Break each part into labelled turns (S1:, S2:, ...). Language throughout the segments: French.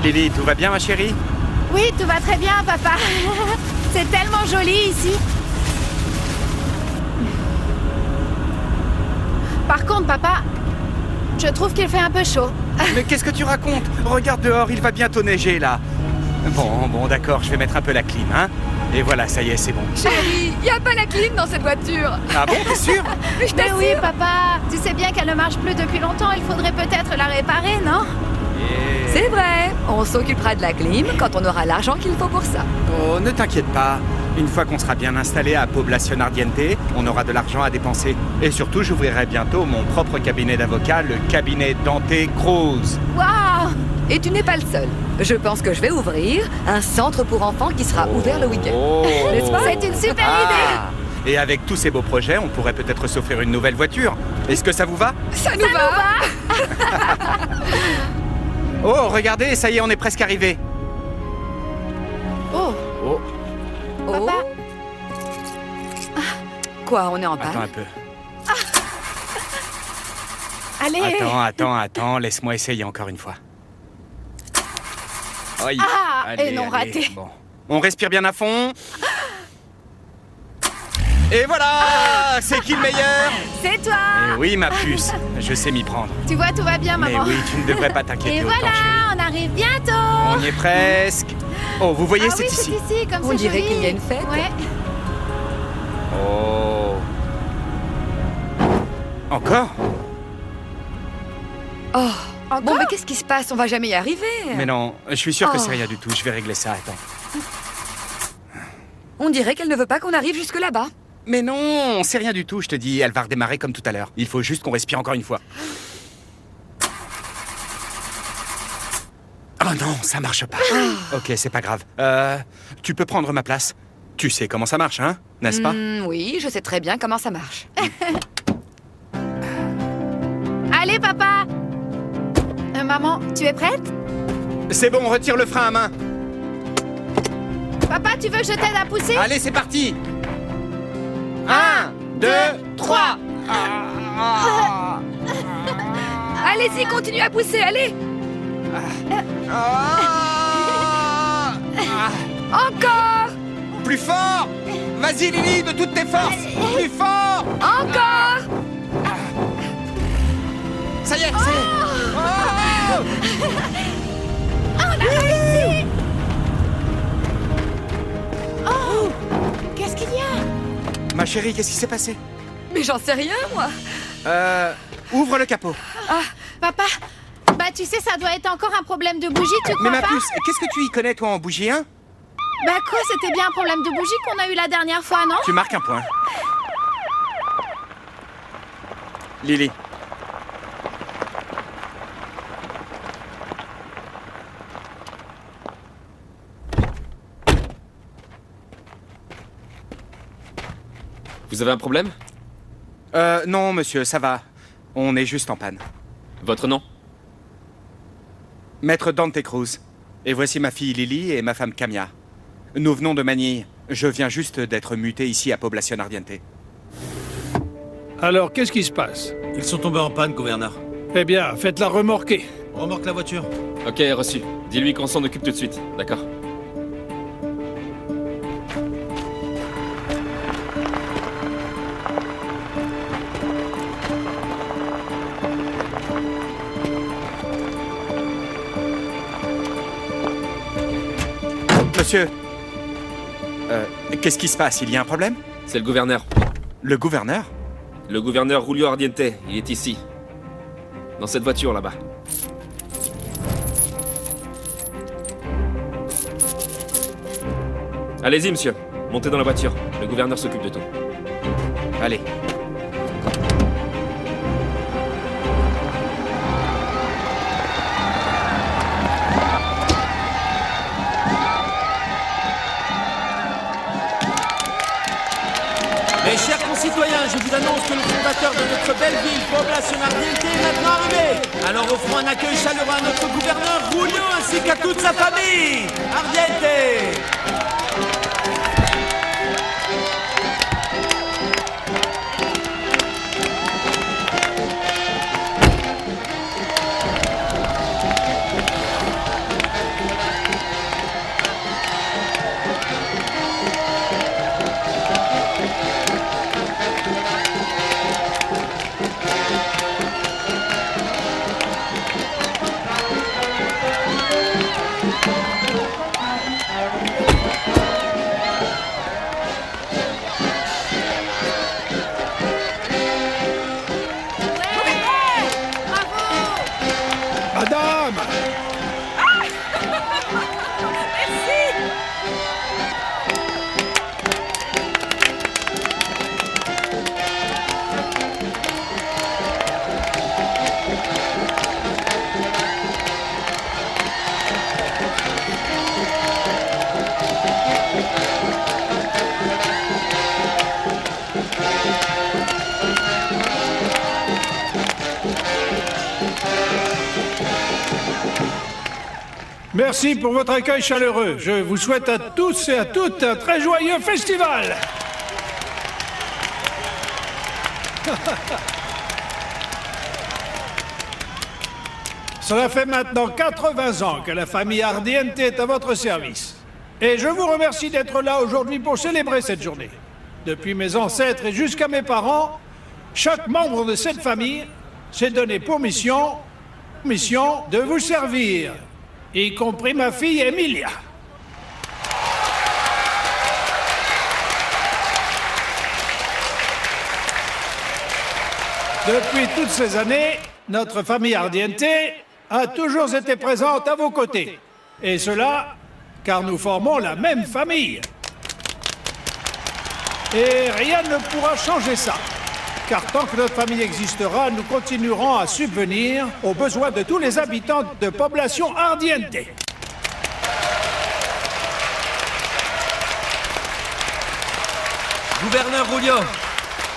S1: Lily, tout va bien, ma chérie?
S2: Oui, tout va très bien, papa. C'est tellement joli ici. Par contre, papa, je trouve qu'il fait un peu chaud.
S1: Mais qu'est-ce que tu racontes? Regarde dehors, il va bientôt neiger, là. Bon, d'accord, je vais mettre un peu la clim, hein. Et voilà, ça y est, c'est bon.
S3: Chérie, y a pas la clim dans cette voiture.
S1: Ah bon, t'es sûr?
S3: Mais je
S2: Mais
S3: t'assure.
S2: oui, papa, tu sais bien qu'elle ne marche plus depuis longtemps. Il faudrait peut-être la réparer, non?
S3: C'est vrai. On s'occupera de la clim quand on aura l'argent qu'il faut pour ça.
S1: Oh, ne t'inquiète pas. Une fois qu'on sera bien installé à Poblacion Ardiente, on aura de l'argent à dépenser. Et surtout, j'ouvrirai bientôt mon propre cabinet d'avocat, le cabinet Dante Cruz.
S2: Waouh!
S3: Et tu n'es pas le seul. Je pense que je vais ouvrir un centre pour enfants qui sera ouvert le week-end.
S1: Oh.
S3: N'est-ce pas?
S2: C'est une super idée!
S1: Et avec tous ces beaux projets, on pourrait peut-être s'offrir une nouvelle voiture. Est-ce que ça vous va?
S3: Ça nous va.
S1: Oh, regardez, ça y est, on est presque arrivé.
S2: Oh,
S1: Oh,
S3: Oh.
S2: papa,
S3: Quoi, on est en
S1: attends un
S3: panne?
S1: peu.
S2: allez!
S1: Attends, laisse-moi essayer encore une fois. Aïe.
S2: Ah,
S1: Allez,
S2: et non
S1: allez,
S2: raté.
S1: Bon. On respire bien à fond. Et voilà! C'est qui le meilleur?
S2: C'est toi!
S1: Eh oui, ma puce, je sais m'y prendre.
S2: Tu vois, tout va bien,
S1: Mais
S2: maman.
S1: oui, tu ne devrais pas t'inquiéter
S2: Et
S1: autant,
S2: voilà,
S1: chérie.
S2: on arrive bientôt!
S1: On y est presque. Oh, vous voyez,
S2: Ah
S1: c'est
S2: oui,
S1: ici.
S2: c'est ici, comme
S3: On
S2: c'est
S3: dirait
S2: joli.
S3: qu'il y a une fête.
S2: Ouais.
S1: Oh. Encore?
S3: Oh.
S2: Encore?
S3: Bon, mais qu'est-ce qui se passe? On va jamais y arriver.
S1: Mais non, je suis sûr que
S3: Oh.
S1: c'est rien du tout. Je vais régler ça, attends.
S3: On dirait qu'elle ne veut pas qu'on arrive jusque là-bas.
S1: Mais non, c'est rien du tout, je te dis. Elle va redémarrer comme tout à l'heure. Il faut juste qu'on respire encore une fois. Oh non, ça marche pas. Ok, c'est pas grave. Tu peux prendre ma place. Tu sais comment ça marche, hein? N'est-ce pas?
S3: Oui, je sais très bien comment ça marche.
S2: Allez, papa! Maman, tu es prête?
S1: C'est bon, retire le frein à main.
S2: Papa, tu veux que je t'aide à pousser?
S1: Allez, c'est parti. 1, 2, 3.
S3: Allez-y, continue à pousser, allez. Encore.
S1: Plus fort. Vas-y, Lily, de toutes tes forces. Plus fort.
S3: Encore.
S1: Ça y est, c'est... Oh.
S2: On a réussi! Oh! Qu'est-ce qu'il y a?
S1: Ma chérie, qu'est-ce qui s'est passé?
S3: Mais j'en sais rien, moi.
S1: Ouvre le capot.
S2: Papa, bah tu sais, ça doit être encore un problème de bougie, tu
S1: Mais
S2: crois
S1: ma
S2: pas?
S1: puce, qu'est-ce que tu y connais, toi, en bougie, hein?
S2: Bah quoi, c'était bien un problème de bougie qu'on a eu la dernière fois, non?
S1: Tu marques un point. Lily.
S4: Vous avez un problème?
S1: Non, monsieur, ça va. On est juste en panne.
S4: Votre nom?
S1: Maître Dante Cruz. Et voici ma fille Lily et ma femme Camilla. Nous venons de Manille. Je viens juste d'être muté ici à Poblacion Ardiente.
S5: Alors, qu'est-ce qui se passe?
S6: Ils sont tombés en panne, gouverneur.
S5: Eh bien, faites-la remorquer.
S6: Remorque la voiture.
S4: Ok, reçu. Dis-lui qu'on s'en occupe tout de suite, d'accord?
S1: Monsieur, qu'est-ce qui se passe? Il y a un problème?
S4: C'est le gouverneur.
S1: Le gouverneur?
S4: Le gouverneur Julio Ardiente, il est ici. Dans cette voiture là-bas. Allez-y, monsieur. Montez dans la voiture. Le gouverneur s'occupe de tout.
S1: Allez.
S6: Mes chers concitoyens, je vous annonce que le fondateur de notre belle ville, Poblacion Ardiente, est maintenant arrivé. Alors offrons un accueil chaleureux à notre gouverneur Julio ainsi qu'à toute sa famille. Ardiente.
S5: Merci pour votre accueil chaleureux. Je vous souhaite à tous et à toutes un très joyeux festival. Cela fait maintenant 80 ans que la famille Ardiente est à votre service. Et je vous remercie d'être là aujourd'hui pour célébrer cette journée. Depuis mes ancêtres et jusqu'à mes parents, chaque membre de cette famille s'est donné pour mission de vous servir, y compris ma fille Emilia. Depuis toutes ces années, notre famille Ardiente a toujours été présente à vos côtés. Et cela, car nous formons la même famille. Et rien ne pourra changer ça. Car tant que notre famille existera, nous continuerons à subvenir aux besoins de tous les habitants de Población Ardiente.
S6: Gouverneur Julio,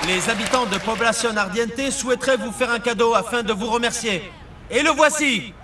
S6: les habitants de Población Ardiente souhaiteraient vous faire un cadeau afin de vous remercier. Et le voici!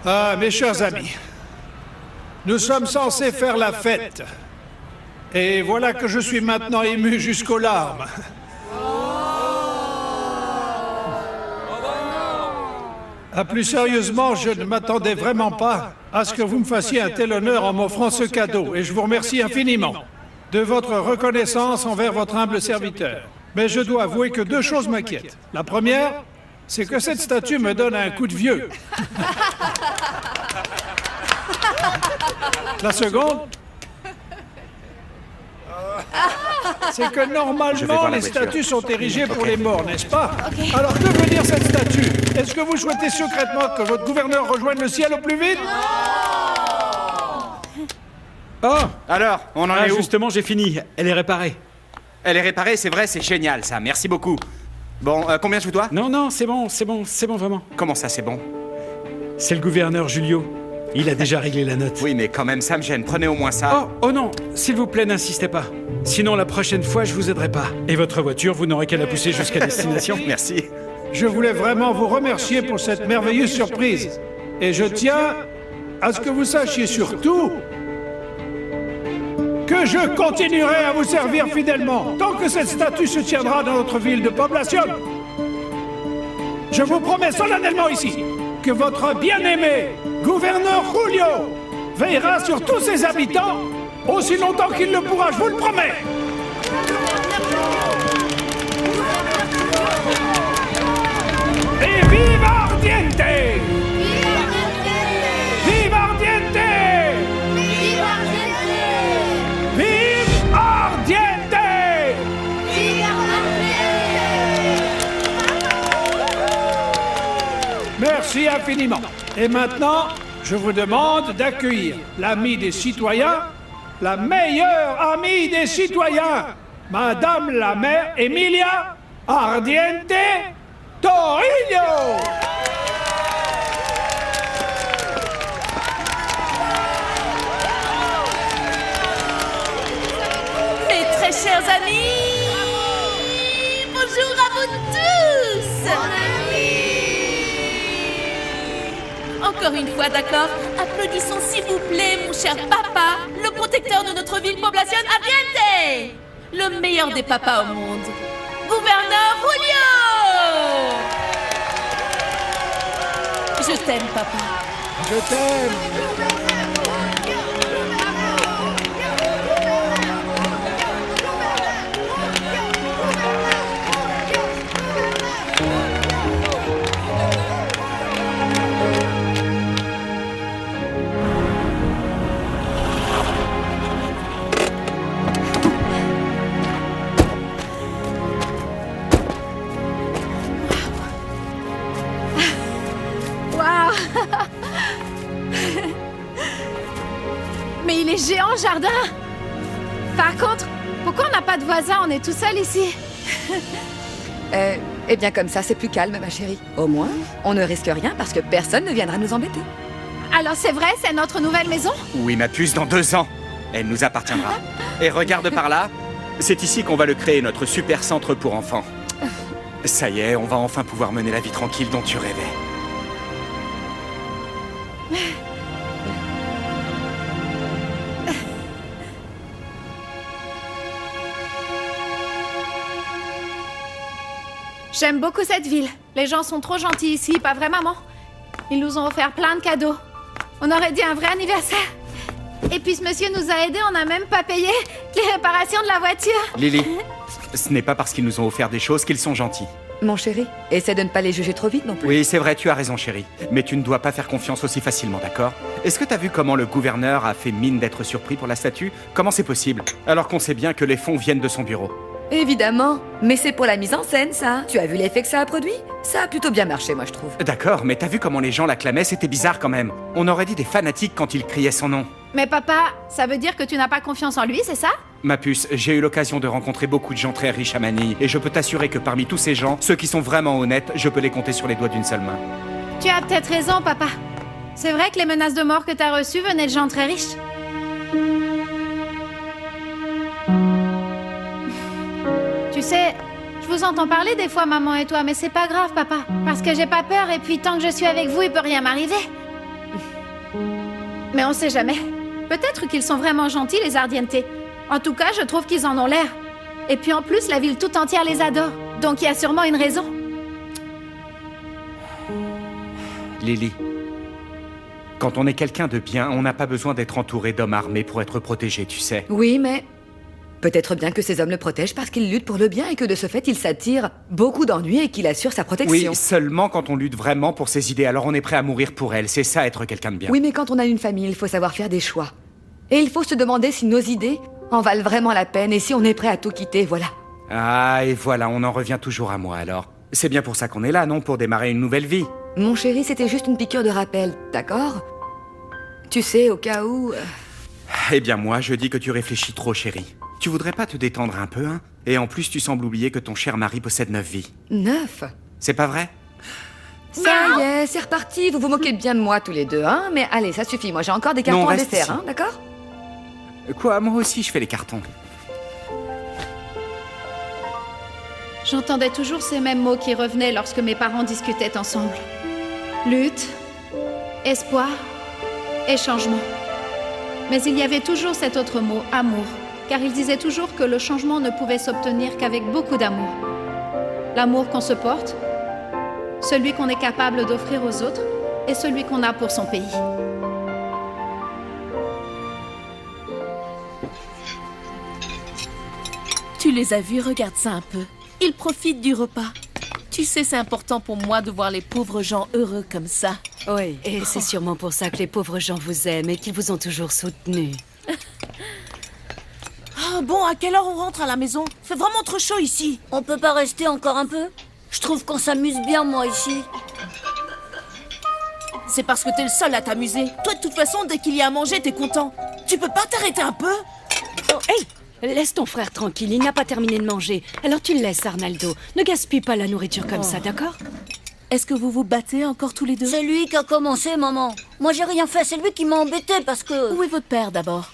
S5: Ah, mes chers amis, nous sommes censés faire la fête. Et voilà que je suis maintenant ému jusqu'aux larmes. Ah, plus sérieusement, je ne m'attendais vraiment pas à ce que vous me fassiez un tel honneur en m'offrant ce cadeau. Et je vous remercie infiniment de votre reconnaissance envers votre humble serviteur. Mais je dois avouer que deux choses m'inquiètent. La première, c'est que cette statue me donne un coup de vieux. La seconde, c'est que normalement les statues sont érigées pour les morts, n'est-ce pas? Alors que veut dire cette statue? Est-ce que vous souhaitez secrètement que votre gouverneur rejoigne le ciel au plus vite?
S1: Oh, alors, on en est où?
S7: Justement, j'ai fini. Elle est réparée.
S1: Elle est réparée, c'est vrai, c'est génial ça, merci beaucoup. Bon, combien je vous dois?
S7: Non, c'est bon, vraiment.
S1: Comment ça, c'est bon?
S7: C'est le gouverneur Julio. Il a déjà réglé la note.
S1: Oui, mais quand même, ça me gêne, prenez au moins ça.
S7: Oh non, s'il vous plaît, n'insistez pas. Sinon, la prochaine fois, je vous aiderai pas. Et votre voiture, vous n'aurez qu'à la pousser jusqu'à destination.
S1: Merci.
S5: Je voulais vraiment vous remercier pour cette merveilleuse surprise. Et je tiens à ce que vous sachiez surtout que je continuerai à vous servir fidèlement tant que cette statue se tiendra dans notre ville de Población. Je vous promets solennellement ici que votre bien-aimé gouverneur Julio veillera sur tous ses habitants aussi longtemps qu'il le pourra, je vous le promets. Et vive Ardiente! Vive Ardiente! Vive Ardiente! Merci infiniment. Et maintenant, je vous demande d'accueillir l'amie des citoyens, la meilleure amie des citoyens, Madame la mère Emilia Ardiente Torillo.
S8: Mes très chers amis, bonjour à vous tous. Encore une fois, d'accord? Applaudissons s'il vous plaît, mon cher papa, le protecteur de notre ville Población Ardiente, le meilleur des papas au monde, gouverneur Julio. Je t'aime, papa.
S5: Je t'aime.
S2: grand jardin. Par contre, pourquoi on n'a pas de voisins? On est tout seul ici.
S3: Eh bien, comme ça, c'est plus calme, ma chérie. Au moins, on ne risque rien parce que personne ne viendra nous embêter.
S2: Alors c'est vrai, c'est notre nouvelle maison?
S1: Oui, ma puce, dans 2 ans. Elle nous appartiendra. Et regarde par là. C'est ici qu'on va le créer, notre super centre pour enfants. Ça y est, on va enfin pouvoir mener la vie tranquille dont tu rêvais.
S2: J'aime beaucoup cette ville. Les gens sont trop gentils ici, pas vrai, maman? Ils nous ont offert plein de cadeaux. On aurait dit un vrai anniversaire. Et puis ce monsieur nous a aidés, on n'a même pas payé les réparations de la voiture.
S1: Lily, ce n'est pas parce qu'ils nous ont offert des choses qu'ils sont gentils.
S3: Mon chéri, essaie de ne pas les juger trop vite non plus.
S1: Oui, c'est vrai, tu as raison, chérie. Mais tu ne dois pas faire confiance aussi facilement, d'accord? Est-ce que t'as vu comment le gouverneur a fait mine d'être surpris pour la statue? Comment c'est possible? Alors qu'on sait bien que les fonds viennent de son bureau.
S3: Évidemment, mais c'est pour la mise en scène, ça. Tu as vu l'effet que ça a produit? Ça a plutôt bien marché, moi, je trouve.
S1: D'accord, mais t'as vu comment les gens l'acclamaient? C'était bizarre quand même. On aurait dit des fanatiques quand ils criaient son nom.
S2: Mais papa, ça veut dire que tu n'as pas confiance en lui, c'est ça?
S1: Ma puce, j'ai eu l'occasion de rencontrer beaucoup de gens très riches à Manille, et je peux t'assurer que parmi tous ces gens, ceux qui sont vraiment honnêtes, je peux les compter sur les doigts d'une seule main.
S2: Tu as peut-être raison, papa. C'est vrai que les menaces de mort que t'as reçues venaient de gens très riches. Tu sais, je vous entends parler des fois, maman et toi, mais c'est pas grave, papa. Parce que j'ai pas peur, et puis tant que je suis avec vous, il peut rien m'arriver. Mais on sait jamais. Peut-être qu'ils sont vraiment gentils, les Ardiente. En tout cas, je trouve qu'ils en ont l'air. Et puis en plus, la ville tout entière les adore. Donc il y a sûrement une raison.
S1: Lily, quand on est quelqu'un de bien, on n'a pas besoin d'être entouré d'hommes armés pour être protégé, tu sais.
S3: Oui, mais peut-être bien que ces hommes le protègent parce qu'ils luttent pour le bien et que de ce fait, il s'attire beaucoup d'ennuis et qu'il assure sa protection.
S1: Oui, seulement quand on lutte vraiment pour ses idées, alors on est prêt à mourir pour elles. C'est ça, être quelqu'un de bien.
S3: Oui, mais quand on a une famille, il faut savoir faire des choix. Et il faut se demander si nos idées en valent vraiment la peine et si on est prêt à tout quitter, voilà.
S1: Ah, et voilà, on en revient toujours à moi alors. C'est bien pour ça qu'on est là, non? Pour démarrer une nouvelle vie.
S3: Mon chéri, c'était juste une piqûre de rappel, d'accord? Tu sais, au cas où...
S1: Eh bien moi, je dis que tu réfléchis trop, chérie. Tu voudrais pas te détendre un peu, hein? Et en plus, tu sembles oublier que ton cher mari possède 9 vies.
S3: 9?
S1: C'est pas vrai?
S3: Ça y est, c'est reparti, vous vous moquez bien de moi tous les deux, hein? Mais allez, ça suffit, moi j'ai encore des cartons à
S1: reste
S3: défaire,
S1: ici.
S3: hein, d'accord?
S1: Quoi, moi aussi je fais les cartons.
S2: J'entendais toujours ces mêmes mots qui revenaient lorsque mes parents discutaient ensemble. Lutte, espoir et changement. Mais il y avait toujours cet autre mot, amour. Car ils disaient toujours que le changement ne pouvait s'obtenir qu'avec beaucoup d'amour. L'amour qu'on se porte, celui qu'on est capable d'offrir aux autres et celui qu'on a pour son pays.
S8: Tu les as vus, regarde ça un peu. Ils profitent du repas. Tu sais, c'est important pour moi de voir les pauvres gens heureux comme ça.
S9: Oui, et c'est sûrement pour ça que les pauvres gens vous aiment et qu'ils vous ont toujours soutenu.
S8: Ah, bon, à quelle heure on rentre à la maison? Fait vraiment trop chaud ici.
S10: On peut pas rester encore un peu? Je trouve qu'on s'amuse bien, moi, ici.
S8: C'est parce que t'es le seul à t'amuser. Toi, de toute façon, dès qu'il y a à manger, t'es content. Tu peux pas t'arrêter un peu?
S9: Oh, hey! Laisse ton frère tranquille, il n'a pas terminé de manger. Alors tu le laisses, Arnaldo. Ne gaspille pas la nourriture comme ça, d'accord?
S8: Est-ce que vous vous battez encore tous les deux?
S10: C'est lui qui a commencé, maman. Moi, j'ai rien fait, c'est lui qui m'a embêté parce que...
S8: Où est votre père, d'abord?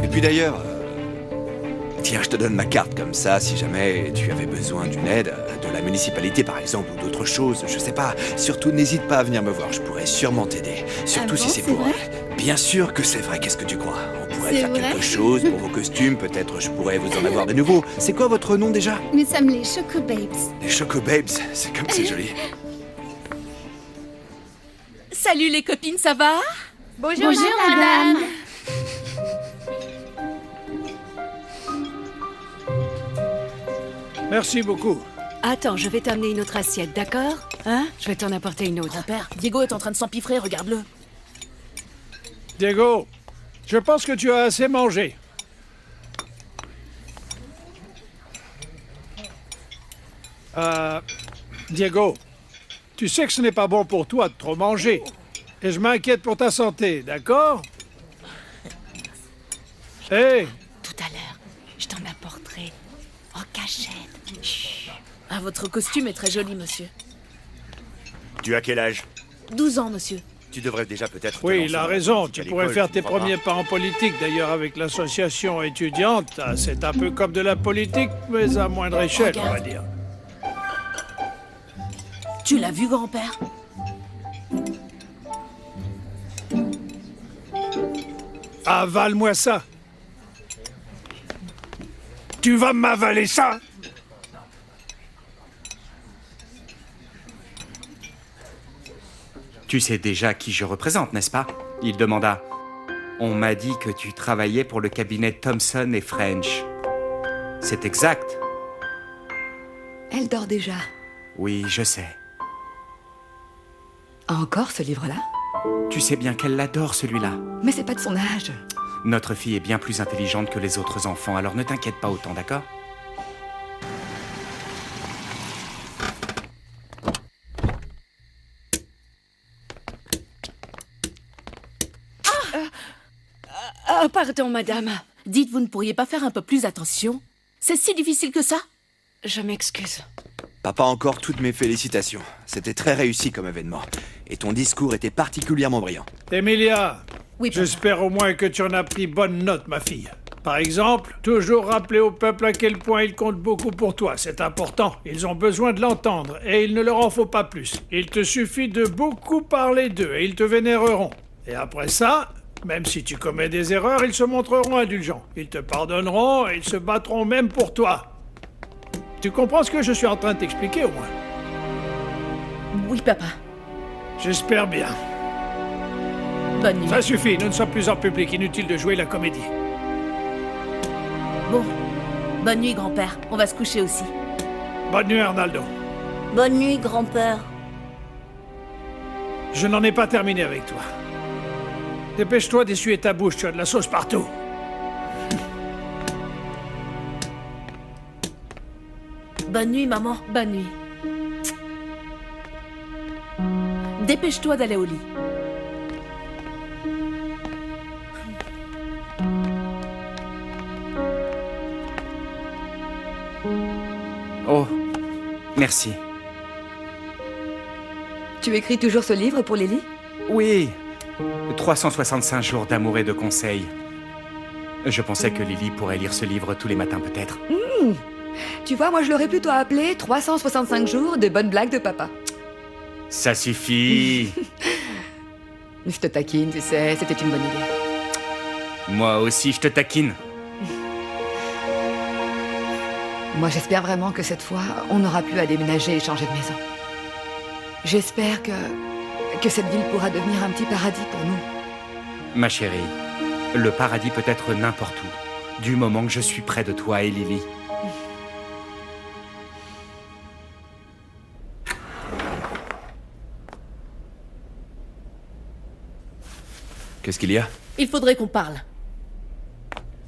S11: Et puis d'ailleurs, tiens, je te donne ma carte comme ça, si jamais tu avais besoin d'une aide, de la municipalité par exemple, ou d'autre chose, je sais pas. Surtout, n'hésite pas à venir me voir, je pourrais sûrement t'aider. Surtout si c'est pour... Bien sûr que c'est vrai, qu'est-ce que tu crois? On pourrait faire quelque chose pour vos costumes, peut-être je pourrais vous en avoir de nouveaux. C'est quoi votre nom déjà?
S2: Nous sommes les Choco Babes.
S11: Les Choco Babes, c'est comme c'est joli.
S8: Salut les copines, ça va?
S2: Bonjour madame.
S5: Merci beaucoup.
S9: Attends, je vais t'amener une autre assiette, d'accord? Hein? Je vais t'en apporter une autre.
S8: Grand-père, Diego est en train de s'empiffrer, regarde-le.
S5: Diego, je pense que tu as assez mangé. Diego, Tu sais que ce n'est pas bon pour toi de trop manger. Et je m'inquiète pour ta santé, d'accord? Hé!
S9: Tout à l'heure, je t'en apporterai en cachette. Chut.
S8: Ah, votre costume est très joli, monsieur.
S11: Tu as quel âge?
S8: 12 ans, monsieur.
S11: Tu devrais déjà peut-être... te
S5: Oui,
S11: lancer
S5: il a
S11: dans la
S5: raison.
S11: politique
S5: Tu
S11: à
S5: pourrais
S11: l'école,
S5: faire
S11: tu
S5: tes
S11: crois pas?
S5: premiers pas en politique, d'ailleurs, avec l'association étudiante. Ah, c'est un peu comme de la politique, mais à moindre échelle, on va dire.
S8: Tu l'as vu, grand-père?
S5: Avale-moi ça. Tu vas m'avaler ça?
S1: Tu sais déjà qui je représente, n'est-ce pas? Il demanda. On m'a dit que tu travaillais pour le cabinet Thompson et French. C'est exact.
S3: Elle dort déjà.
S1: Oui, je sais.
S3: Encore ce livre-là?
S1: Tu sais bien qu'elle l'adore, celui-là.
S3: Mais c'est pas de son âge.
S1: Notre fille est bien plus intelligente que les autres enfants, alors ne t'inquiète pas autant, d'accord?
S9: Ah, pardon, madame.
S8: Dites, vous ne pourriez pas faire un peu plus attention? C'est si difficile que ça?
S9: Je m'excuse.
S11: Papa, encore toutes mes félicitations. C'était très réussi comme événement. Et ton discours était particulièrement brillant.
S5: Emilia,
S8: Oui, papa.
S5: j'espère au moins que tu en as pris bonne note, ma fille. Par exemple, toujours rappeler au peuple à quel point il compte beaucoup pour toi. C'est important. Ils ont besoin de l'entendre, et il ne leur en faut pas plus. Il te suffit de beaucoup parler d'eux, et ils te vénéreront. Et après ça, même si tu commets des erreurs, ils se montreront indulgents. Ils te pardonneront, et ils se battront même pour toi. Tu comprends ce que je suis en train de t'expliquer, au moins?
S8: Oui, papa.
S5: J'espère bien.
S8: Bonne nuit.
S5: Ça suffit, nous ne sommes plus en public. Inutile de jouer la comédie.
S8: Bon. Bonne nuit, grand-père. On va se coucher aussi.
S5: Bonne nuit, Arnaldo.
S10: Bonne nuit, grand-père.
S5: Je n'en ai pas terminé avec toi. Dépêche-toi d'essuyer ta bouche, tu as de la sauce partout.
S8: Bonne nuit, maman.
S9: Bonne nuit.
S8: Dépêche-toi d'aller au lit.
S1: Oh, merci.
S3: Tu écris toujours ce livre pour Lily?
S1: Oui, 365 jours d'amour et de conseils. Je pensais que Lily pourrait lire ce livre tous les matins peut-être.
S3: Tu vois, moi je l'aurais plutôt appelé 365 jours de bonnes blagues de papa.
S1: Ça suffit.
S3: Je te taquine, tu sais, c'était une bonne idée.
S1: Moi aussi, je te taquine.
S3: Moi j'espère vraiment que cette fois, on n'aura plus à déménager et changer de maison. J'espère que cette ville pourra devenir un petit paradis pour nous.
S1: Ma chérie, le paradis peut être n'importe où, du moment que je suis près de toi et Lily.
S11: Qu'est-ce qu'il y a?
S8: Il faudrait qu'on parle.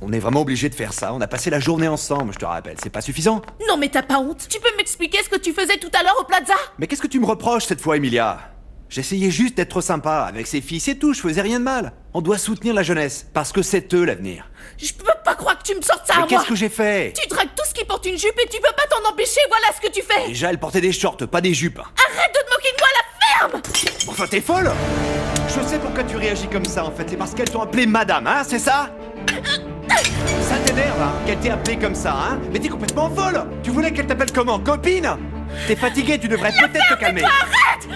S11: On est vraiment obligé de faire ça. On a passé la journée ensemble, je te rappelle. C'est pas suffisant?
S8: Non, mais t'as pas honte? Tu peux m'expliquer ce que tu faisais tout à l'heure au plaza?
S11: Mais qu'est-ce que tu me reproches cette fois, Emilia? J'essayais juste d'être sympa avec ces filles, c'est tout, je faisais rien de mal. On doit soutenir la jeunesse, parce que c'est eux l'avenir.
S8: Je peux pas croire que tu me sortes ça à
S11: Mais
S8: moi!
S11: qu'est-ce que j'ai fait?
S8: Tu dragues tout ce qui porte une jupe et tu peux pas t'en empêcher, voilà ce que tu fais!
S11: Déjà, elle portait des shorts, pas des jupes.
S8: Arrête de te moquer de moi, la ferme!
S11: Enfin, t'es folle? Je sais pourquoi tu réagis comme ça, en fait. C'est parce qu'elles t'ont appelé madame, hein, c'est ça? Ça t'énerve, hein, qu'elle t'ait appelé comme ça, hein? Mais t'es complètement folle! Tu voulais qu'elle t'appelle comment? Copine? T'es fatiguée, tu devrais peut-être te calmer.
S8: Arrête!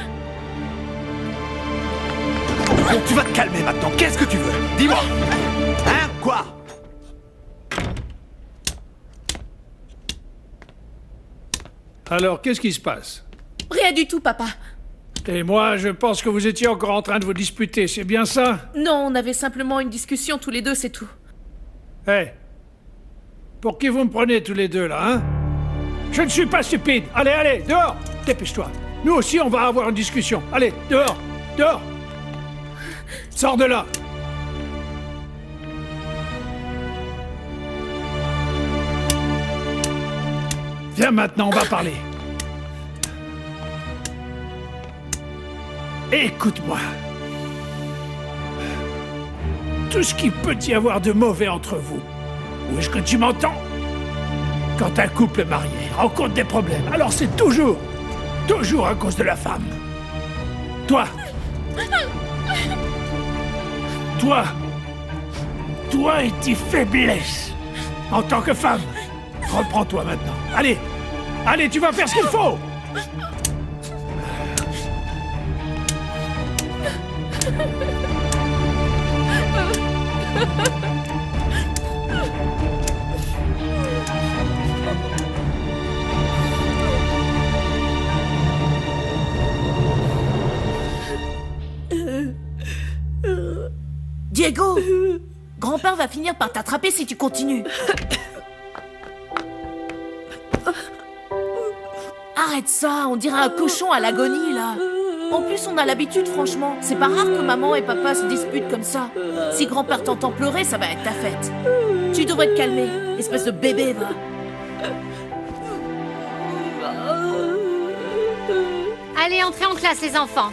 S11: Bon, tu vas te calmer maintenant, qu'est-ce que tu veux? Dis-moi! Hein? Quoi?
S5: Alors, qu'est-ce qui se passe?
S8: Rien du tout, papa.
S5: Et moi, je pense que vous étiez encore en train de vous disputer, c'est bien ça?
S8: Non, on avait simplement une discussion tous les deux, c'est tout.
S5: Hé! Pour qui vous me prenez tous les deux, là, hein? Je ne suis pas stupide! Allez, allez, dehors! Dépêche-toi! Nous aussi, on va avoir une discussion. Allez, dehors! Dehors! Sors de là! Viens maintenant, on va parler. Écoute-moi. Tout ce qu'il peut y avoir de mauvais entre vous, où est-ce que tu m'entends? Quand un couple marié rencontre des problèmes, alors c'est toujours à cause de la femme. Toi et tes faiblesses en tant que femme. Reprends-toi maintenant. Allez, tu vas faire ce qu'il faut.
S8: Diego, grand-père va finir par t'attraper si tu continues. Arrête ça, on dirait un cochon à l'agonie, là. En plus, on a l'habitude, franchement. C'est pas rare que maman et papa se disputent comme ça. Si grand-père t'entend pleurer, ça va être ta fête. Tu devrais te calmer, espèce de bébé, va.
S12: Allez, entrez en classe, les enfants.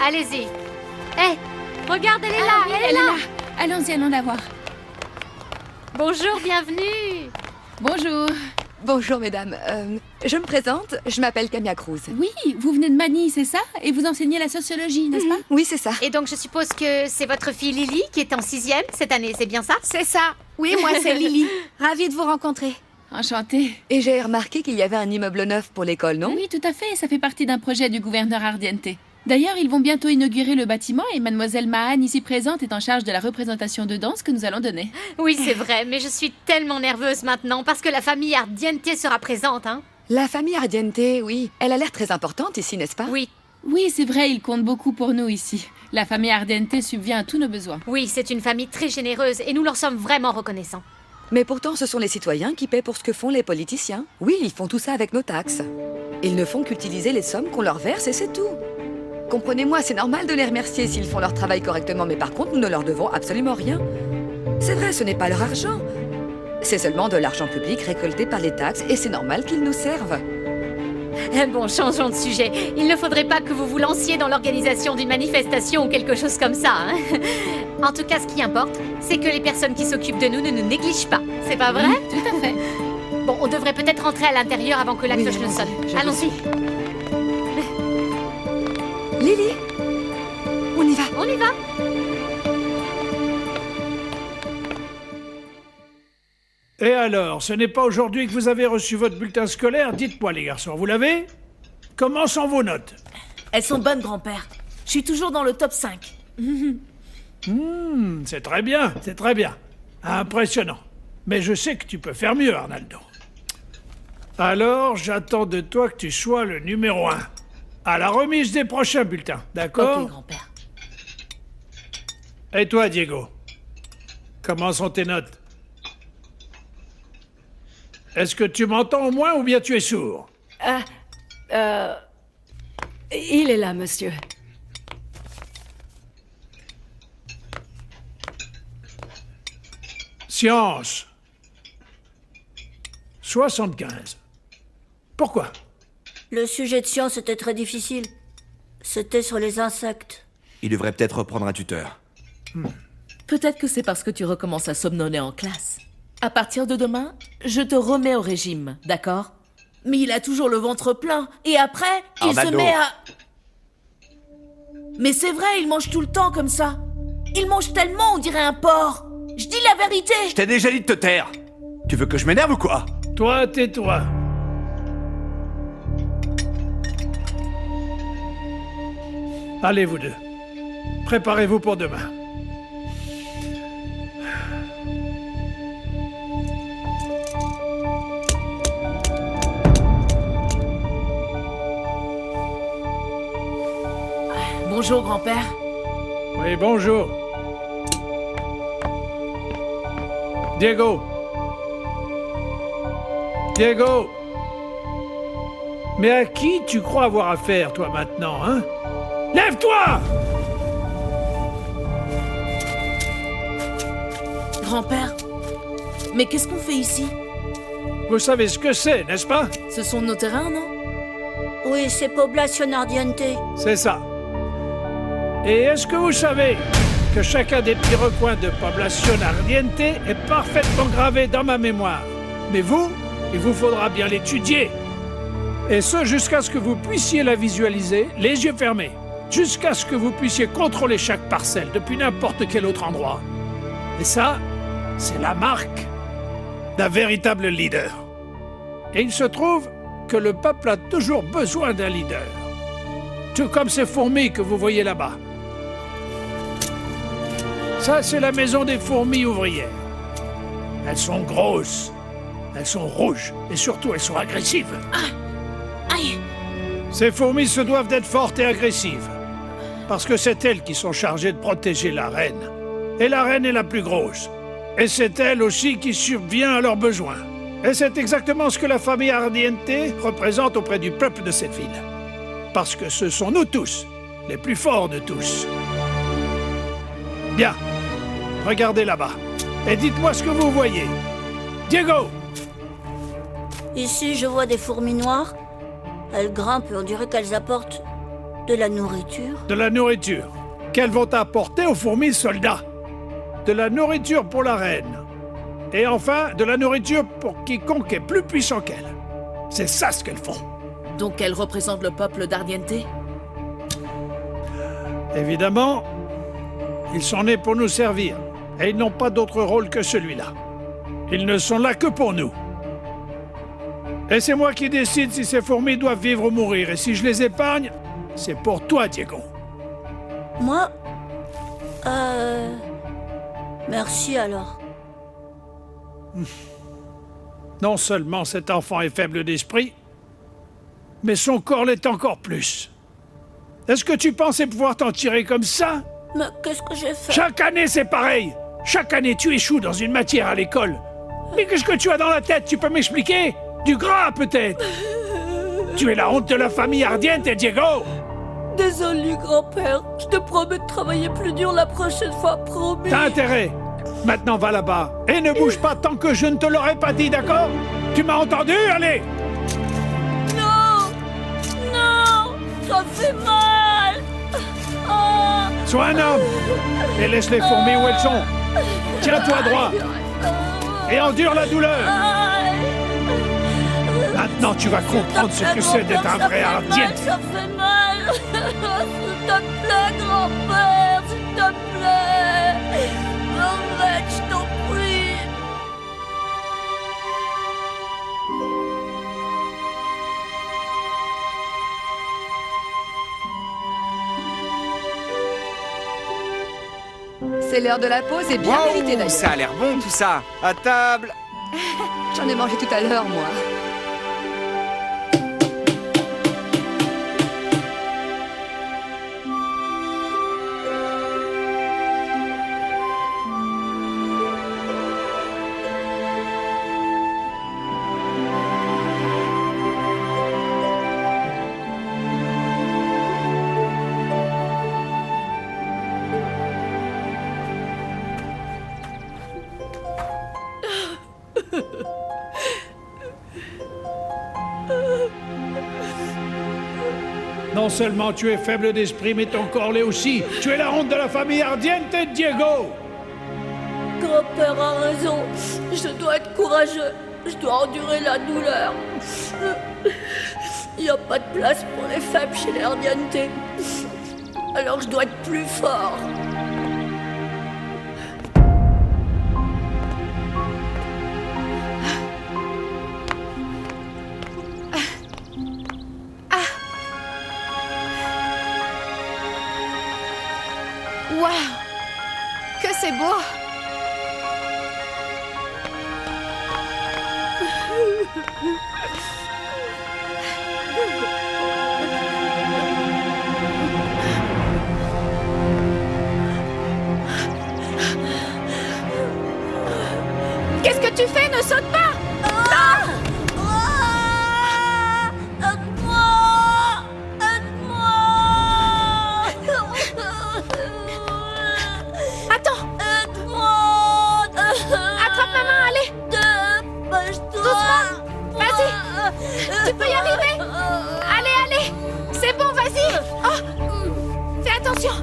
S12: Allez-y. Hé, regarde, elle est là, elle est là.
S8: Allons-y, allons la voir.
S12: Bonjour, bienvenue.
S8: Bonjour.
S3: Bonjour, mesdames. Je me présente, je m'appelle Camilla Cruz.
S8: Oui, vous venez de Manille, c'est ça? Et vous enseignez la sociologie, n'est-ce pas?
S3: Oui, c'est ça.
S12: Et donc, je suppose que c'est votre fille Lily qui est en 6e cette année, c'est bien ça?
S2: C'est ça. Oui, moi, c'est Lily. Ravie de vous rencontrer.
S8: Enchantée.
S3: Et j'ai remarqué qu'il y avait un immeuble neuf pour l'école, non?
S8: Oui, tout à fait. Ça fait partie d'un projet du gouverneur Ardiente. D'ailleurs, ils vont bientôt inaugurer le bâtiment et mademoiselle Mahan, ici présente, est en charge de la représentation de danse que nous allons donner.
S12: Oui, c'est vrai, mais je suis tellement nerveuse maintenant parce que la famille Ardiente sera présente, hein.
S3: La famille Ardiente, oui. Elle a l'air très importante ici, n'est-ce pas?
S12: Oui.
S8: Oui, c'est vrai, ils comptent beaucoup pour nous ici. La famille Ardiente subvient à tous nos besoins.
S12: Oui, c'est une famille très généreuse et nous leur sommes vraiment reconnaissants.
S3: Mais pourtant, ce sont les citoyens qui paient pour ce que font les politiciens. Oui, ils font tout ça avec nos taxes. Ils ne font qu'utiliser les sommes qu'on leur verse et c'est tout. Comprenez-moi, c'est normal de les remercier s'ils font leur travail correctement, mais par contre, nous ne leur devons absolument rien. C'est vrai, ce n'est pas leur argent. C'est seulement de l'argent public récolté par les taxes et c'est normal qu'ils nous servent.
S12: Bon, changeons de sujet. Il ne faudrait pas que vous vous lanciez dans l'organisation d'une manifestation ou quelque chose comme ça, hein. En tout cas, ce qui importe, c'est que les personnes qui s'occupent de nous ne nous négligent pas. C'est pas vrai?
S8: Oui, tout à fait.
S12: Bon, on devrait peut-être rentrer à l'intérieur avant que la cloche ne sonne. Allons-y.
S3: Lily, on y va.
S12: On y va.
S5: Et alors, ce n'est pas aujourd'hui que vous avez reçu votre bulletin scolaire? Dites-moi, les garçons, vous l'avez? Comment sont vos notes?
S8: Elles sont bonnes, grand-père. Je suis toujours dans le top 5.
S5: C'est très bien, c'est très bien. Impressionnant. Mais je sais que tu peux faire mieux, Arnaldo. Alors, j'attends de toi que tu sois le numéro 1. À la remise des prochains bulletins, d'accord?
S8: Ok, grand-père.
S5: Et toi, Diego? Comment sont tes notes? Est-ce que tu m'entends au moins ou bien tu es sourd?
S9: Il est là, monsieur.
S5: Science. 75. Pourquoi?
S10: Le sujet de science était très difficile. C'était sur les insectes.
S11: Il devrait peut-être reprendre un tuteur.
S8: Peut-être que c'est parce que tu recommences à somnoler en classe. À partir de demain, je te remets au régime, d'accord? Mais il a toujours le ventre plein. Et après, il se met à... Mais c'est vrai, il mange tout le temps comme ça. Il mange tellement, on dirait un porc. Je dis la vérité.
S11: Je t'ai déjà dit de te taire. Tu veux que je m'énerve ou quoi?
S5: Toi, tais-toi. Allez, vous deux. Préparez-vous pour demain.
S8: Bonjour, grand-père.
S5: Oui, bonjour. Diego. Diego. Mais à qui tu crois avoir affaire, toi, maintenant, hein? Lève-toi!
S8: Grand-père, mais qu'est-ce qu'on fait ici?
S5: Vous savez ce que c'est, n'est-ce pas?
S8: Ce sont nos terrains, non?
S10: Oui, c'est Poblacion Ardiente.
S5: C'est ça. Et est-ce que vous savez que chacun des petits recoins de Poblacion Ardiente est parfaitement gravé dans ma mémoire? Mais vous, il vous faudra bien l'étudier. Et ce, jusqu'à ce que vous puissiez la visualiser, les yeux fermés. Jusqu'à ce que vous puissiez contrôler chaque parcelle depuis n'importe quel autre endroit. Et ça, c'est la marque d'un véritable leader. Et il se trouve que le peuple a toujours besoin d'un leader. Tout comme ces fourmis que vous voyez là-bas. Ça, c'est la maison des fourmis ouvrières. Elles sont grosses, elles sont rouges, et surtout, elles sont agressives.
S8: Aïe!
S5: Ces fourmis se doivent d'être fortes et agressives. Parce que c'est elles qui sont chargées de protéger la reine. Et la reine est la plus grosse. Et c'est elle aussi qui subvient à leurs besoins. Et c'est exactement ce que la famille Ardiente représente auprès du peuple de cette ville. Parce que ce sont nous tous, les plus forts de tous. Bien. Regardez là-bas. Et dites-moi ce que vous voyez. Diego!
S10: Ici, je vois des fourmis noires. Elles grimpent et on dirait qu'elles apportent de la nourriture.
S5: De la nourriture. Qu'elles vont apporter aux fourmis soldats. De la nourriture pour la reine. Et enfin, de la nourriture pour quiconque est plus puissant qu'elle. C'est ça ce qu'elles font.
S8: Donc elles représentent le peuple d'Ardiente?
S5: Évidemment, ils sont nés pour nous servir. Et ils n'ont pas d'autre rôle que celui-là. Ils ne sont là que pour nous. Et c'est moi qui décide si ces fourmis doivent vivre ou mourir. Et si je les épargne, c'est pour toi, Diego.
S10: Moi? Merci alors.
S5: Non seulement cet enfant est faible d'esprit, mais son corps l'est encore plus. Est-ce que tu pensais pouvoir t'en tirer comme ça?
S10: Mais qu'est-ce que j'ai fait?
S5: Chaque année, c'est pareil. Chaque année, tu échoues dans une matière à l'école. Mais qu'est-ce que tu as dans la tête? Tu peux m'expliquer? Du gras, peut-être? Tu es la honte de la famille Ardiente, Diego!
S10: Désolé, grand-père. Je te promets de travailler plus dur la prochaine fois, promis.
S5: T'as intérêt. Maintenant, va là-bas. Et ne bouge pas tant que je ne te l'aurai pas dit, d'accord? Tu m'as entendu? Allez!
S10: Non! Non! Ça fait mal! Oh.
S5: Sois un homme! Et laisse les fourmis où elles sont. Tiens-toi droit. Et endure la douleur. Maintenant, tu vas comprendre ce que c'est d'être un vrai Ardiente.
S10: Ça fait mal! S'il te plaît, grand-père! S'il te plaît! Arrête, je t'en prie!
S3: C'est l'heure de la pause et bien
S1: Wow,
S3: méritée d'ailleurs.
S1: ça a l'air bon tout ça. À table.
S3: J'en ai mangé tout à l'heure, moi.
S5: Non seulement tu es faible d'esprit, mais ton corps l'est aussi. Tu es la honte de la famille Ardiente, Diego!
S10: Grand-père a raison. Je dois être courageux. Je dois endurer la douleur. Il n'y a pas de place pour les faibles chez les Ardiente. Alors je dois être plus fort.
S2: Waouh! Que c'est beau! Qu'est-ce que tu fais? Ne saute pas! Non! Attends! Attrape ma main, allez! Doucement! Vas-y! Tu peux y arriver! Allez, allez! C'est bon, vas-y! Oh! Fais attention!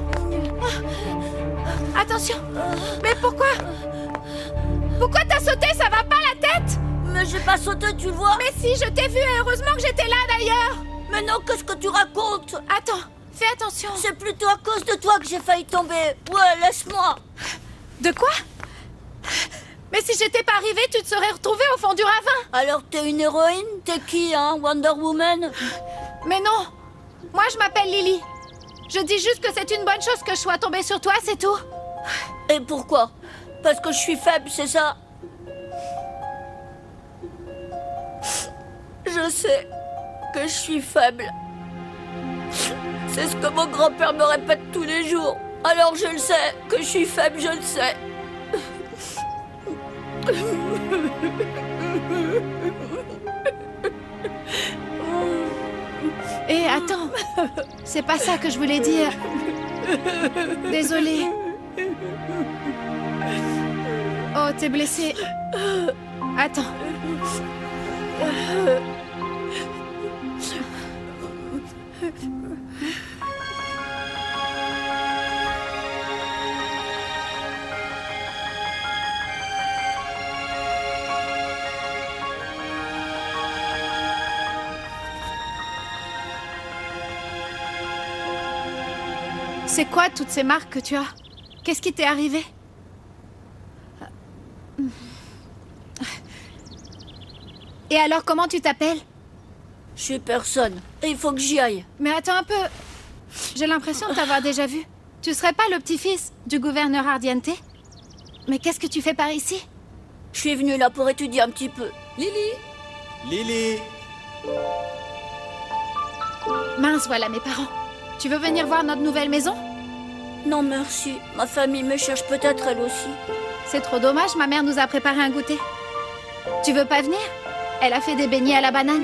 S2: Attention. Mais pourquoi? Pourquoi t'as sauté? Ça va pas la tête?
S10: Mais j'ai pas sauté, tu le vois?
S2: Mais si, je t'ai vu et heureusement que j'étais là d'ailleurs.
S10: Mais non, qu'est-ce que tu racontes?
S2: Attends, fais attention.
S10: C'est plutôt à cause de toi que j'ai failli tomber. Ouais, laisse-moi.
S2: De quoi? Mais si j'étais pas arrivée, tu te serais retrouvée au fond du ravin.
S10: Alors t'es une héroïne? T'es qui, hein? Wonder Woman?
S2: Mais non. Moi, je m'appelle Lily. Je dis juste que c'est une bonne chose que je sois tombée sur toi, c'est tout.
S10: Et pourquoi? Parce que je suis faible, c'est ça? Je sais que je suis faible. C'est ce que mon grand-père me répète tous les jours. Alors je le sais, que je suis faible, je le sais.
S2: Et attends, c'est pas ça que je voulais dire. Désolée. Oh, t'es blessée. Attends. C'est quoi toutes ces marques que tu as? Qu'est-ce qui t'est arrivé? Et alors, comment tu t'appelles?
S10: Je suis personne. Et il faut que j'y aille.
S2: Mais attends un peu. J'ai l'impression de t'avoir déjà vu. Tu serais pas le petit-fils du gouverneur Ardiente? Mais qu'est-ce que tu fais par ici?
S10: Je suis venue là pour étudier un petit peu.
S3: Lily!
S1: Lily!
S2: Mince, voilà mes parents. Tu veux venir voir notre nouvelle maison?
S10: Non, merci. Ma famille me cherche peut-être elle aussi.
S2: C'est trop dommage, ma mère nous a préparé un goûter. Tu veux pas venir? Elle a fait des beignets à la banane.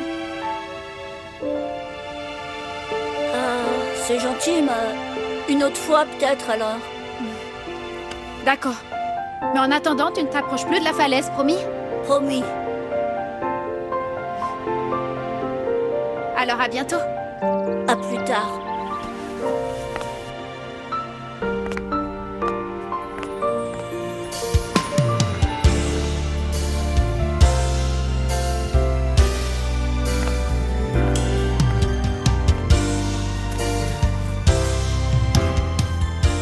S10: C'est gentil, mais une autre fois peut-être alors.
S2: D'accord. Mais en attendant, tu ne t'approches plus de la falaise, promis?
S10: Promis.
S2: Alors à bientôt.
S10: À plus tard.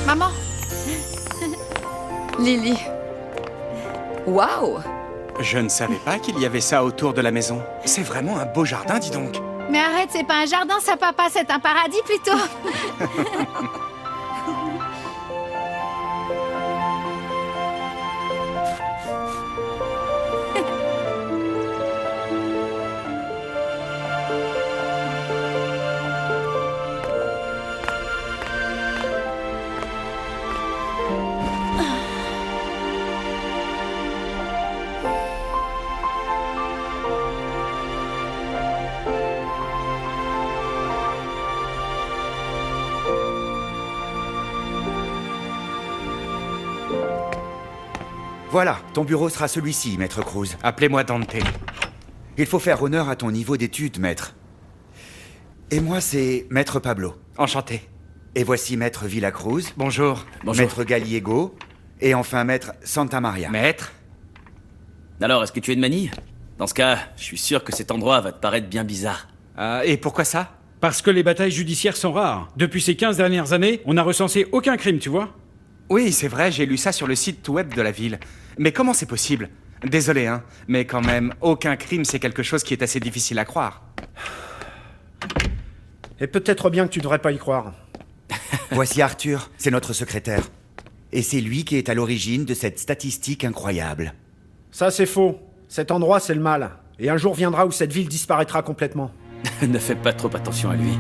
S2: Maman.
S3: Lily. Waouh!
S1: Je ne savais pas qu'il y avait ça autour de la maison. C'est vraiment un beau jardin, dis donc.
S2: Mais arrête, c'est pas un jardin, ça, papa, c'est un paradis plutôt.
S13: Voilà, ton bureau sera celui-ci, Maître Cruz.
S1: Appelez-moi Dante.
S13: Il faut faire honneur à ton niveau d'études, Maître. Et moi, c'est Maître Pablo.
S1: Enchanté.
S13: Et voici Maître Villacruz.
S1: Bonjour.
S13: Maître Gallego. Et enfin Maître Santa Maria.
S1: Maître?
S14: Alors, est-ce que tu es de Manille? Dans ce cas, je suis sûr que cet endroit va te paraître bien bizarre.
S1: Et pourquoi ça?
S7: Parce que les batailles judiciaires sont rares. Depuis ces 15 dernières années, on n'a recensé aucun crime, tu vois?
S1: Oui, c'est vrai, j'ai lu ça sur le site web de la ville. Mais comment c'est possible? Désolé, hein, mais quand même, aucun crime, c'est quelque chose qui est assez difficile à croire.
S15: Et peut-être bien que tu devrais pas y croire.
S13: Voici Arthur, c'est notre secrétaire. Et c'est lui qui est à l'origine de cette statistique incroyable.
S15: Ça, c'est faux. Cet endroit, c'est le mal. Et un jour viendra où cette ville disparaîtra complètement.
S14: Ne fais pas trop attention à lui.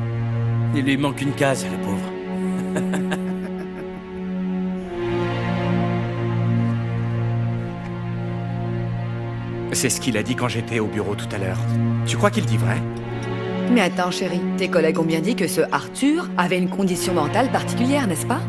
S14: Il lui manque une case, le pauvre.
S1: C'est ce qu'il a dit quand j'étais au bureau tout à l'heure. Tu crois qu'il dit vrai?
S3: Mais attends, chérie, tes collègues ont bien dit que ce Arthur avait une condition mentale particulière, n'est-ce pas?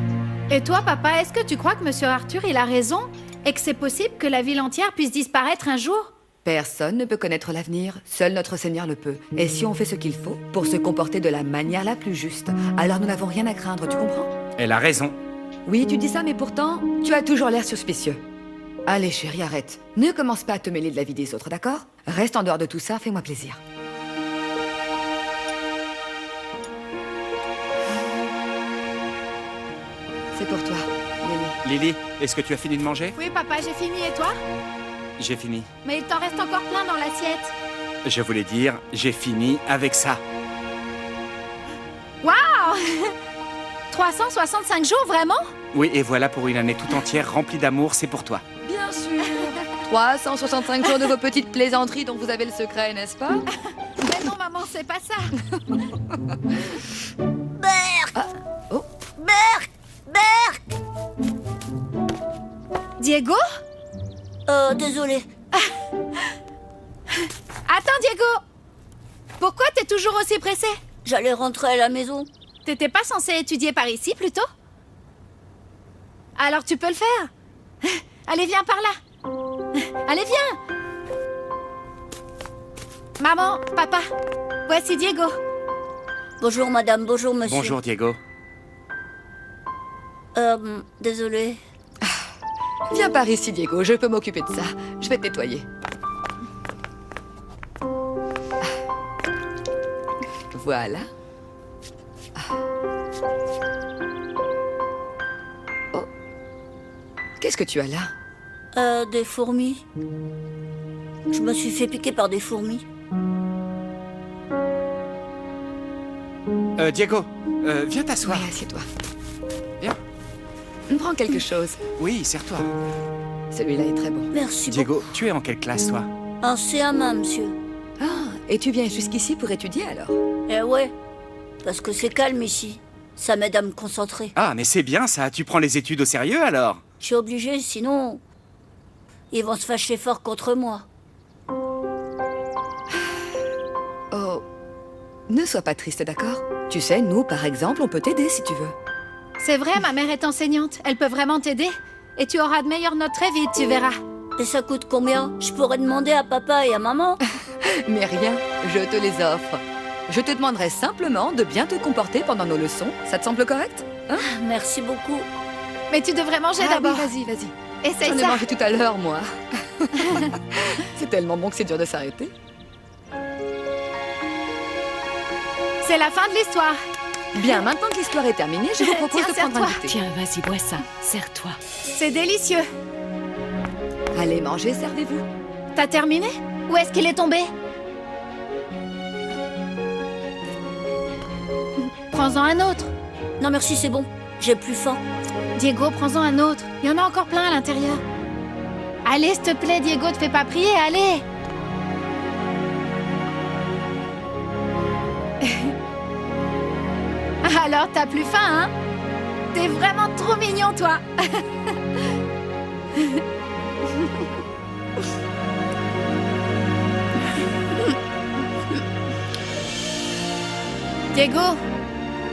S2: Et toi, papa, est-ce que tu crois que Monsieur Arthur, il a raison? Et que c'est possible que la ville entière puisse disparaître un jour?
S3: Personne ne peut connaître l'avenir, seul notre Seigneur le peut. Et si on fait ce qu'il faut, pour se comporter de la manière la plus juste, alors nous n'avons rien à craindre, tu comprends?
S1: Elle a raison.
S3: Oui, tu dis ça, mais pourtant, tu as toujours l'air suspicieux. Allez, chérie, arrête. Ne commence pas à te mêler de la vie des autres, d'accord? Reste en dehors de tout ça, fais-moi plaisir. C'est pour toi, Lily.
S1: Lily, est-ce que tu as fini de manger?
S2: Oui, papa, j'ai fini. Et toi?
S1: J'ai fini.
S2: Mais il t'en reste encore plein dans l'assiette.
S1: Je voulais dire, j'ai fini avec ça.
S2: Waouh 365 jours, vraiment?
S1: Oui, et voilà pour une année tout entière remplie d'amour, c'est pour toi.
S3: Bien sûr. 365 jours de vos petites plaisanteries dont vous avez le secret, n'est-ce pas?
S2: Mais non, maman, c'est pas ça.
S10: Berk!
S3: Ah, oh.
S10: Berk! Berk!
S2: Diego?
S10: Désolé.
S2: Attends, Diego! Pourquoi t'es toujours aussi pressé?
S10: J'allais rentrer à la maison.
S2: T'étais pas censé étudier par ici, plutôt? Alors tu peux le faire. Allez, viens par là. Allez, viens. Maman, papa, voici Diego.
S10: Bonjour, madame. Bonjour, monsieur.
S1: Bonjour, Diego.
S10: Désolé.
S3: Viens par ici, Diego, je peux m'occuper de ça. Je vais te nettoyer. Voilà. Oh. Qu'est-ce que tu as là?
S10: Des fourmis. Je me suis fait piquer par des fourmis.
S1: Diego, viens t'asseoir.
S3: Oui, assieds-toi.
S1: Viens.
S3: Prends quelque chose.
S1: Oui, serre-toi.
S3: Celui-là est très bon.
S10: Merci
S1: Diego,
S10: beaucoup.
S1: tu es en quelle classe, toi?
S10: En CM1, monsieur.
S3: Ah, et tu viens jusqu'ici pour étudier, alors?
S10: Eh ouais, parce que c'est calme ici. Ça m'aide à me concentrer.
S1: Ah, mais c'est bien ça, tu prends les études au sérieux, alors?
S10: Je suis obligée, sinon... Ils vont se fâcher fort contre moi.
S3: Oh, ne sois pas triste, d'accord? Tu sais, nous, par exemple, on peut t'aider si tu veux.
S2: C'est vrai, ma mère est enseignante. Elle peut vraiment t'aider. Et tu auras de meilleures notes très vite, tu verras.
S10: Et ça coûte combien? Je pourrais demander à papa et à maman.
S3: Mais rien, je te les offre. Je te demanderai simplement de bien te comporter pendant nos leçons. Ça te semble correct? Hein?
S10: Merci beaucoup.
S2: Mais tu devrais manger d'abord.
S3: Oui, vas-y.
S2: Essaye
S3: J'en ai
S2: ça.
S3: mangé tout à l'heure, moi. C'est tellement bon que c'est dur de s'arrêter.
S2: C'est la fin de l'histoire.
S3: Bien, maintenant que l'histoire est terminée, je vous propose
S2: Tiens,
S3: de prendre un
S2: serre-toi.
S3: goûter.
S9: Tiens, vas-y, bois ça. Serre-toi.
S2: C'est délicieux.
S3: Allez, mangez, servez-vous.
S2: T'as terminé? Où est-ce qu'il est tombé? Prends-en un autre.
S10: Non merci, c'est bon. J'ai plus faim.
S2: Diego, prends-en un autre. Il y en a encore plein à l'intérieur. Allez, s'il te plaît, Diego, te fais pas prier, allez. Alors, t'as plus faim, hein? T'es vraiment trop mignon, toi. Diego,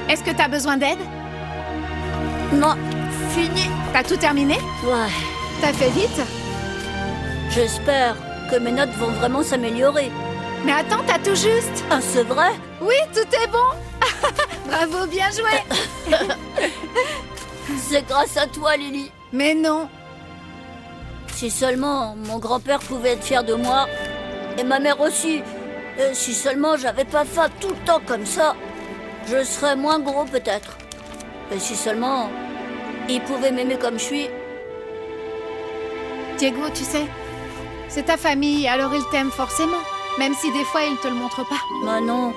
S2: est-ce que t'as besoin d'aide?
S10: Non, fini.
S2: T'as tout terminé?
S10: Ouais.
S2: T'as fait vite?
S10: J'espère que mes notes vont vraiment s'améliorer.
S2: Mais attends, t'as tout juste.
S10: Ah, c'est vrai?
S2: Oui, tout est bon. Bravo, bien joué.
S10: C'est grâce à toi, Lily.
S2: Mais non.
S10: Si seulement mon grand-père pouvait être fier de moi, et ma mère aussi. Et si seulement j'avais pas faim tout le temps comme ça, je serais moins gros peut-être. Et si seulement ils pouvaient m'aimer comme je suis.
S2: Diego, tu sais, c'est ta famille, alors ils t'aiment forcément. Même si des fois ils te le montrent pas.
S10: Bah non.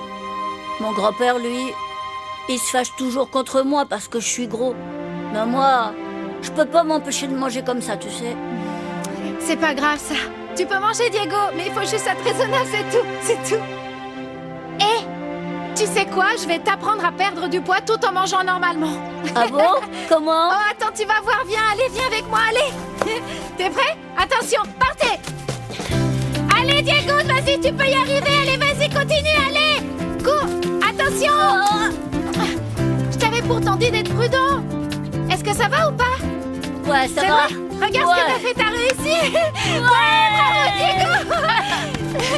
S10: Mon grand-père, lui, il se fâche toujours contre moi parce que je suis gros. Mais moi, je peux pas m'empêcher de manger comme ça, tu sais.
S2: C'est pas grave ça. Tu peux manger, Diego, mais il faut juste être raisonnable, c'est tout. Et tu sais quoi? Je vais t'apprendre à perdre du poids tout en mangeant normalement.
S10: Ah bon? Comment?
S2: Oh, attends, tu vas voir, viens avec moi, allez. T'es prêt? Attention, partez. Allez, Diego, vas-y, tu peux y arriver. Allez, vas-y, continue, allez. Cours, attention. Je t'avais pourtant dit d'être prudent. Est-ce que ça va ou pas?
S10: Ouais, ça
S2: C'est
S10: va.
S2: vrai? Regarde ce que t'as fait, t'as réussi. Ouais, bravo, Diego.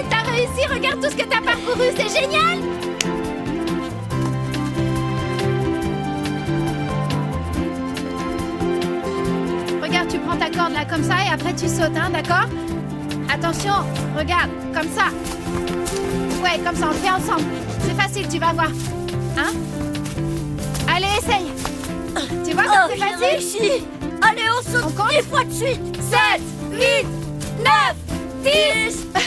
S2: T'as réussi, regarde tout ce que t'as parcouru, c'est génial. corde là comme ça et après tu sautes, hein, d'accord? Attention, regarde, comme ça. Ouais, comme ça, on le fait ensemble. C'est facile, tu vas voir. Hein? Allez, essaye. Tu vois comme c'est facile?
S10: Réussi. Allez, on saute 10 fois de suite. 7, 8, 9, 10. Ouais!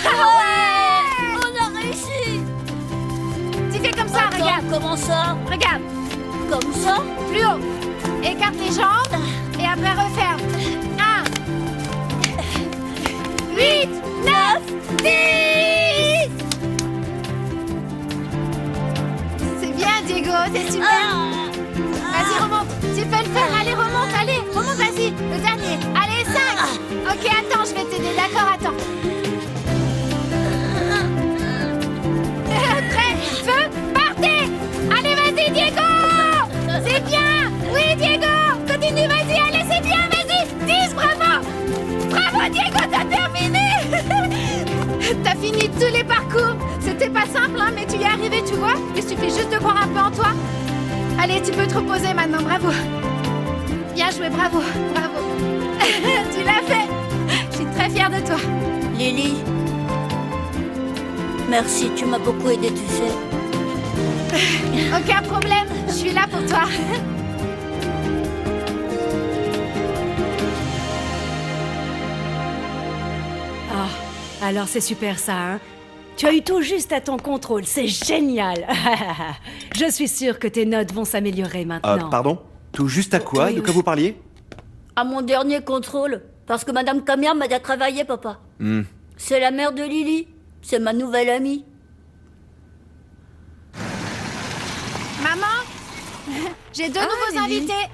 S10: On a réussi.
S2: Tu fais comme ça,
S10: Attends,
S2: regarde.
S10: Comment ça?
S2: Regarde.
S10: Comme ça?
S2: Plus haut. Écarte les jambes et après referme. 1, 8, 9, 10. C'est bien, Diego, c'est super. Vas-y, remonte. Tu peux le faire. Allez, remonte, vas-y. Le dernier. Allez, 5. Ok, attends, je vais t'aider. D'accord, attends. Prêt, feu, partez. Allez, vas-y, Diego. C'est bien. Oui, Diego. Continue, vas-y. Allez, c'est bien, vas-y. 10, bravo. Bravo, Diego, t'as terminé. T'as fini tous les parcours. C'était pas simple, hein, mais tu y es arrivé, tu vois. Il suffit juste de croire un peu en toi. Allez, tu peux te reposer maintenant, bravo. Bien joué, bravo, bravo. Tu l'as fait. Je suis très fière de toi.
S10: Lily. Merci, tu m'as beaucoup aidé, tu sais.
S2: Aucun problème, je suis là pour toi.
S9: Ah, alors c'est super ça, hein? Tu as eu tout juste à ton contrôle, c'est génial. Je suis sûre que tes notes vont s'améliorer maintenant.
S11: Pardon? Tout juste à quoi?
S9: Oui,
S11: De quoi vous parliez?
S10: À mon dernier contrôle. Parce que Madame Camille m'a dit à travailler, papa. C'est la mère de Lily. C'est ma nouvelle amie.
S2: Maman, j'ai deux nouveaux
S3: Lily.
S2: invités.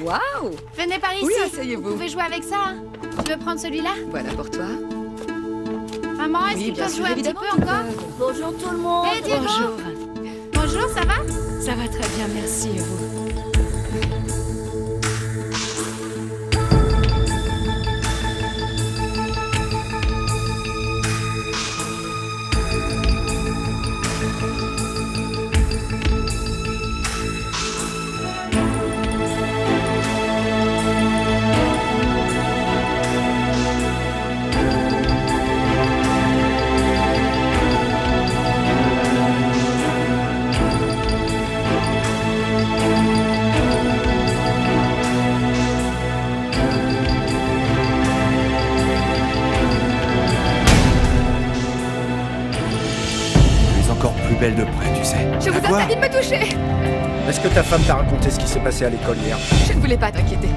S3: Waouh!
S2: Venez par ici.
S3: Oui, asseyez-vous.
S2: Vous pouvez jouer avec ça. Hein. Tu veux prendre celui-là?
S3: Voilà pour toi.
S2: Maman, est-ce
S3: Oui,
S2: qu'ils
S3: bien
S2: peuvent
S3: sûr,
S2: jouer un petit
S3: évidemment,
S2: peu
S3: ils
S2: encore?
S10: Bonjour tout le monde.
S2: Hey, Diego.
S9: Bonjour.
S2: Bonjour, ça va?
S9: Ça va très bien, merci et vous.
S11: Belle de près, tu sais.
S3: Je vous interdis de me toucher.
S15: Est-ce que ta femme t'a raconté ce qui s'est passé à l'école hier?
S3: Je ne voulais pas t'inquiéter.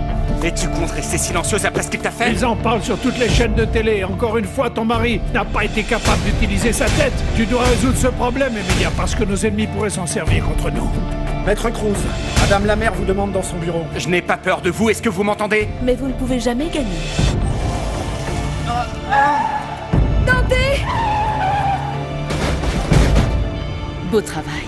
S1: Et tu comptes rester silencieuse après ce qu'il t'a fait?
S5: Ils en parlent sur toutes les chaînes de télé. Encore une fois, ton mari n'a pas été capable d'utiliser sa tête. Tu dois résoudre ce problème, Emilia, parce que nos ennemis pourraient s'en servir contre nous.
S15: Maître Cruz, Madame la maire vous demande dans son bureau.
S1: Je n'ai pas peur de vous, est-ce que vous m'entendez?
S8: Mais vous ne pouvez jamais gagner.
S3: Dante!
S8: Beau travail.